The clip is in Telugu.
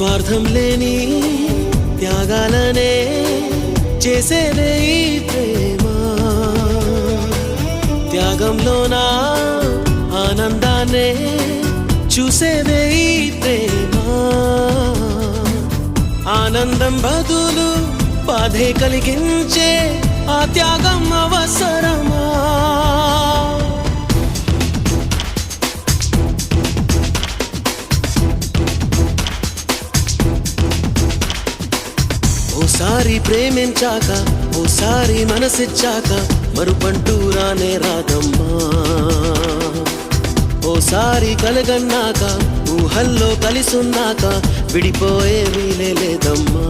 స్వార్థం లేని త్యాగాలనే చేసేదే ఈ ప్రేమ. త్యాగంలోనా ఆనందాన్నే చూసేదే ఈ ప్రేమ. ఆనందం బదులు బాధే కలిగించే ఆ త్యాగం అవసరమా? ఓసారి ప్రేమించాక ఓసారి మనసిచ్చాక మరుపంటూ రానే రాదమ్మా. ఓసారి కలగన్నాక ఊహల్లో కలిసున్నాక విడిపోయే వీలే లేదమ్మా.